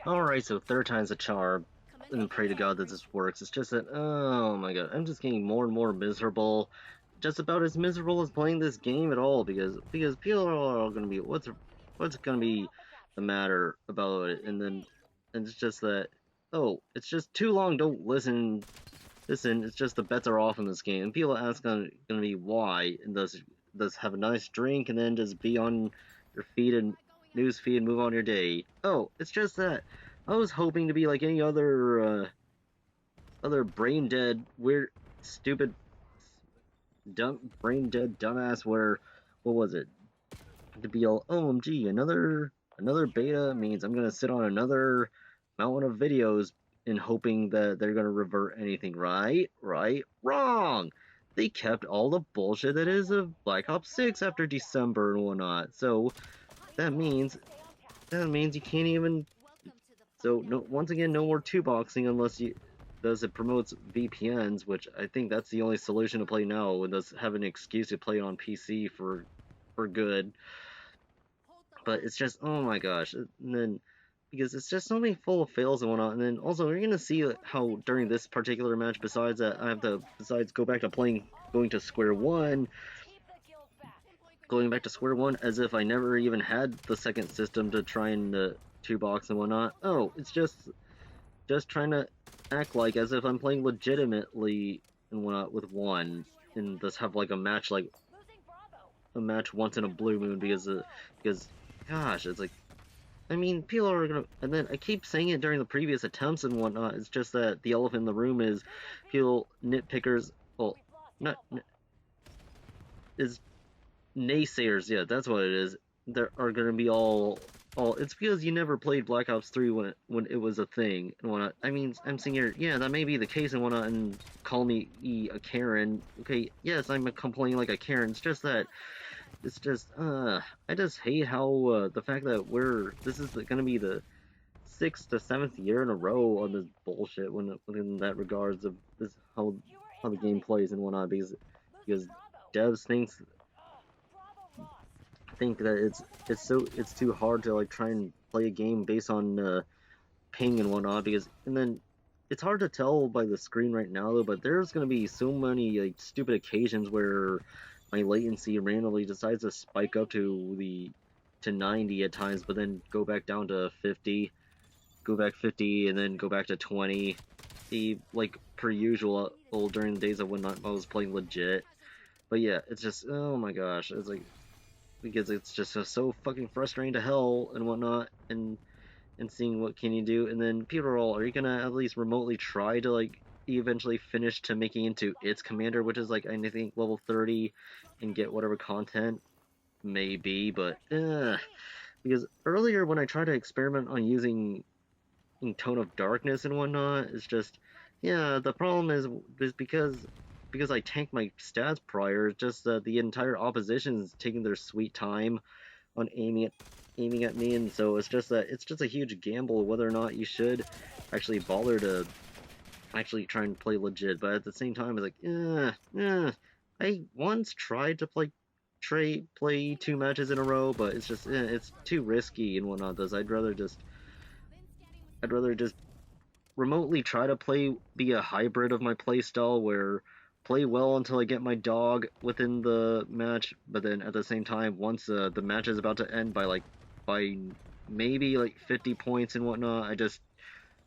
Alright, so third time's a charm, and pray to God that this works. It's just that, oh my god, I'm just getting more and more miserable. Just about as miserable as playing this game at all, because people are all gonna be, what's gonna be the matter about it? And it's just that, oh, it's just too long, don't listen, it's just the bets are off in this game. And people ask gonna be why, and thus have a nice drink, and then just be on your feed and news feed and move on your day. Oh, it's just that I was hoping to be like any other brain dead, weird, stupid, dumb, brain dead dumbass. Where what was it? To be all OMG, another beta means I'm gonna sit on another mountain of videos in hoping that they're gonna revert anything. Right, wrong. They kept all the bullshit that is of Black Ops 6 after December and whatnot. So that means that means you can't even. So no, once again, no more two boxing unless you does it promotes VPNs, which I think that's the only solution to play now, and does have an excuse to play on PC for good. But it's just, oh my gosh, and then because it's just so many full of fails and whatnot, and then also you're gonna see how during this particular match, besides that, I have to besides go back to playing, going back to square one, as if I never even had the second system to try and two box and whatnot. Oh, it's just trying to act like as if I'm playing legitimately and whatnot with one, and just have like a match once in a blue moon because gosh, it's like I mean, people are gonna, and then I keep saying it during the previous attempts and whatnot. It's just that the elephant in the room is people nitpickers. Well, not is naysayers. Yeah, that's what it is. There are gonna be all. It's because you never played Black Ops 3 when it was a thing and whatnot. I mean, I'm saying here, yeah, that may be the case and whatnot, and call me a Karen. Okay, yes, I'm complaining like a Karen. It's just that it's just I just hate how the fact that this is gonna be the sixth to seventh year in a row on this bullshit when in that regards of this how the game plays and whatnot because devs think that it's too hard to like try and play a game based on ping and whatnot because and then it's hard to tell by the screen right now though, but there's gonna be so many like stupid occasions where my latency randomly decides to spike up to 90 at times, but then go back down to 50, go back 50, and then go back to 20. Like per usual during the days of when I was playing legit. But yeah, it's just oh my gosh, it's like because it's just so fucking frustrating to hell and whatnot, and seeing what can you do, and then people are all, are you gonna at least remotely try to like eventually finish to making into its commander, which is like I think level 30, and get whatever content maybe, but because earlier when I tried to experiment on using in Tone of Darkness and whatnot, it's just yeah. The problem is because I tanked my stats prior. It's just the entire opposition is taking their sweet time on aiming at me, and so it's just a huge gamble whether or not you should actually bother to actually try and play legit. But at the same time, it's like I once tried to play two matches in a row, but it's just it's too risky and whatnot. Thus, I'd rather just remotely try to be a hybrid of my playstyle where play well until I get my dog within the match, but then at the same time, once the match is about to end by maybe like 50 points and whatnot, I just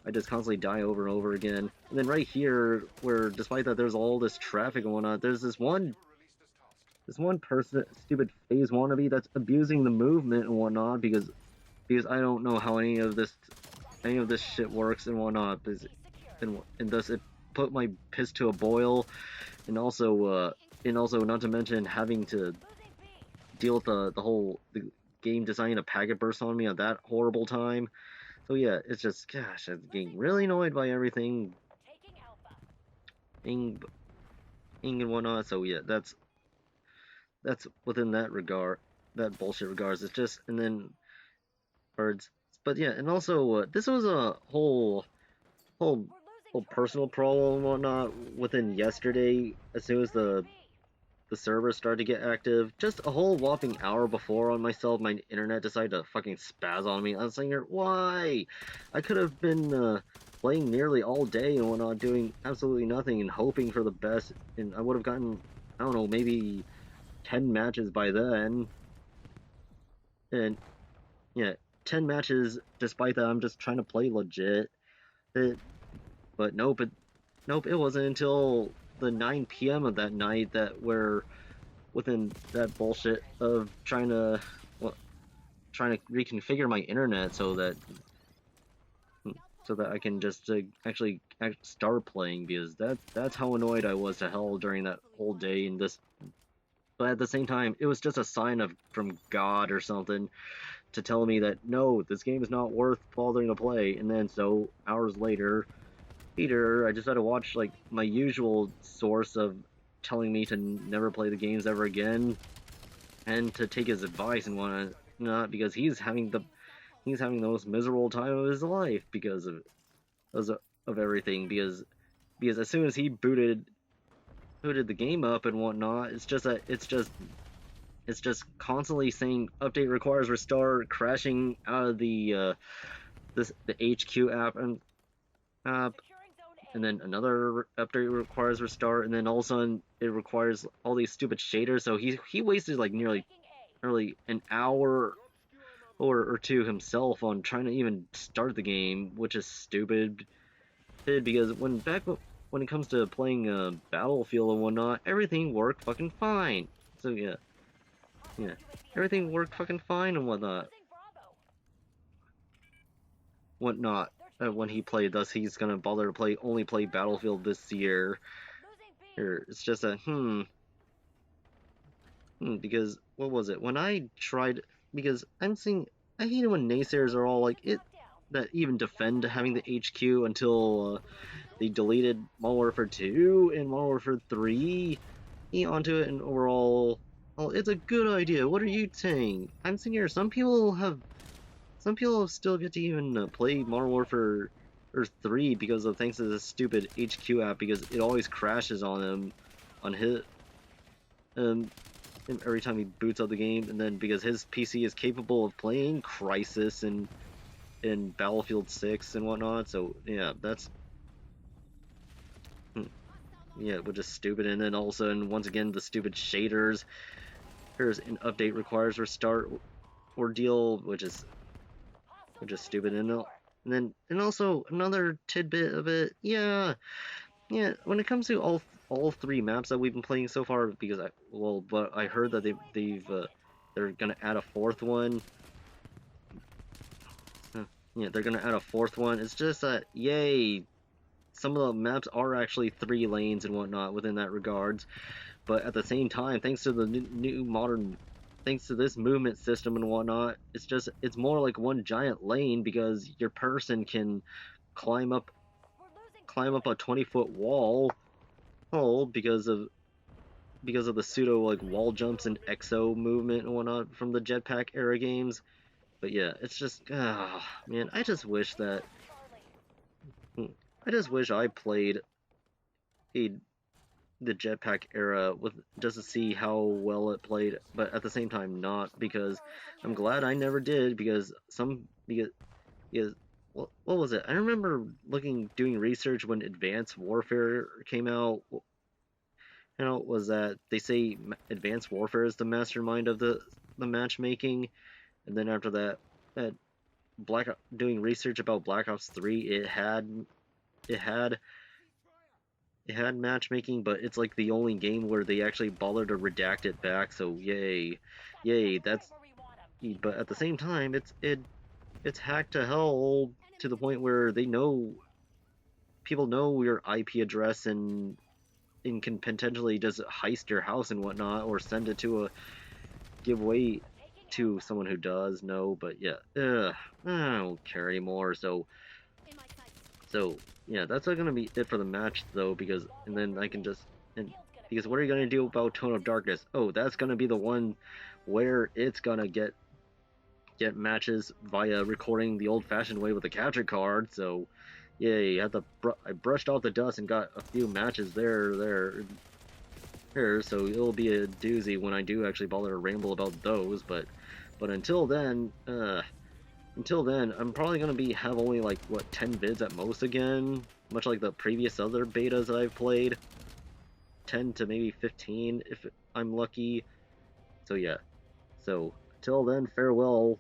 constantly die over and over again. And then right here, where despite that there's all this traffic and whatnot, there's this one person, stupid phase wannabe that's abusing the movement and whatnot because I don't know how any of this shit works and whatnot. And thus it put my piss to a boil, and also not to mention having to deal with the game designing a packet burst on me at that horrible time. So yeah, it's just gosh, I'm getting really annoyed by everything, ing, and whatnot. So yeah, that's within that regard, that bullshit regards. It's just and then birds, but yeah, and also this was a whole, whole personal problem and whatnot within yesterday. As soon as the the server started to get active, just a whole whopping hour before on myself, my internet decided to fucking spaz on me. I was saying, why? I could have been playing nearly all day and whatnot, doing absolutely nothing and hoping for the best, and I would have gotten, I don't know, maybe 10 matches by then. And yeah, 10 matches, despite that I'm just trying to play legit. But nope, it wasn't until the 9 p.m. of that night that we're within that bullshit of trying to reconfigure my internet so that I can just actually start playing, because that's how annoyed I was to hell during that whole day. And this, but at the same time, it was just a sign from God or something to tell me that no, this game is not worth bothering to play. And then so hours later, I just had to watch like my usual source of telling me to never play the games ever again, and to take his advice and whatnot, because he's having the most miserable time of his life because of everything. Because as soon as he booted the game up and whatnot, it's just constantly saying update requires restart, crashing out of the HQ app, and then another update requires restart, and then all of a sudden it requires all these stupid shaders. So he wasted like nearly an hour or two himself on trying to even start the game, which is stupid. Because when it comes to playing Battlefield and whatnot, everything worked fucking fine. So yeah, everything worked fucking fine and whatnot. When he played, thus he's gonna bother to only play Battlefield this year. It's just a because what was it when I tried? Because I hate it when naysayers are all like that even defend having the HQ until they deleted Modern Warfare 2 and Modern Warfare 3 onto it, and overall, well, it's a good idea. What are you saying? I'm saying here, some people still get to even play Modern Warfare 3 because of thanks to this stupid HQ app, because it always crashes on him, every time he boots up the game, and then because his PC is capable of playing Crysis and Battlefield 6 and whatnot. So yeah, that's which is stupid. And then all of a sudden, once again, the stupid shaders. Here's an update requires restart ordeal, which is stupid. And also another tidbit of it, when it comes to all three maps that we've been playing so far, because but I heard that they're gonna add a fourth one. They're gonna add a fourth one. It's just that, yay, some of the maps are actually 3 lanes and whatnot within that regards. But at the same time, thanks to the new modern, thanks to this movement system and whatnot, it's more like one giant lane, because your person can climb up a 20-foot wall, because of the pseudo like wall jumps and exo movement and whatnot from the jetpack era games. But yeah, it's just, man, I just wish I played the jetpack era just to see how well it played, but at the same time not, because I'm glad I never did, because what was it? I remember doing research when Advanced Warfare came out. Was that they say Advanced Warfare is the mastermind of the matchmaking, and then after that, doing research about Black Ops 3, it had matchmaking, but it's like the only game where they actually bothered to redact it back. So yay, that's. But at the same time, it's hacked to hell, to the point where people know your IP address and can potentially just heist your house and whatnot, or send it to a giveaway to someone who does know. But yeah, I don't care anymore. So yeah, that's not gonna be it for the match though, because because what are you gonna do about Tone of Darkness? Oh, that's gonna be the one where it's gonna get matches via recording the old-fashioned way with a capture card. So yeah, I brushed off the dust and got a few matches there. here, so it'll be a doozy when I do actually bother to ramble about those. But until then, I'm probably gonna have only like what 10 vids at most again, much like the previous other betas that I've played, 10 to maybe 15 if I'm lucky. So yeah. So until then, farewell.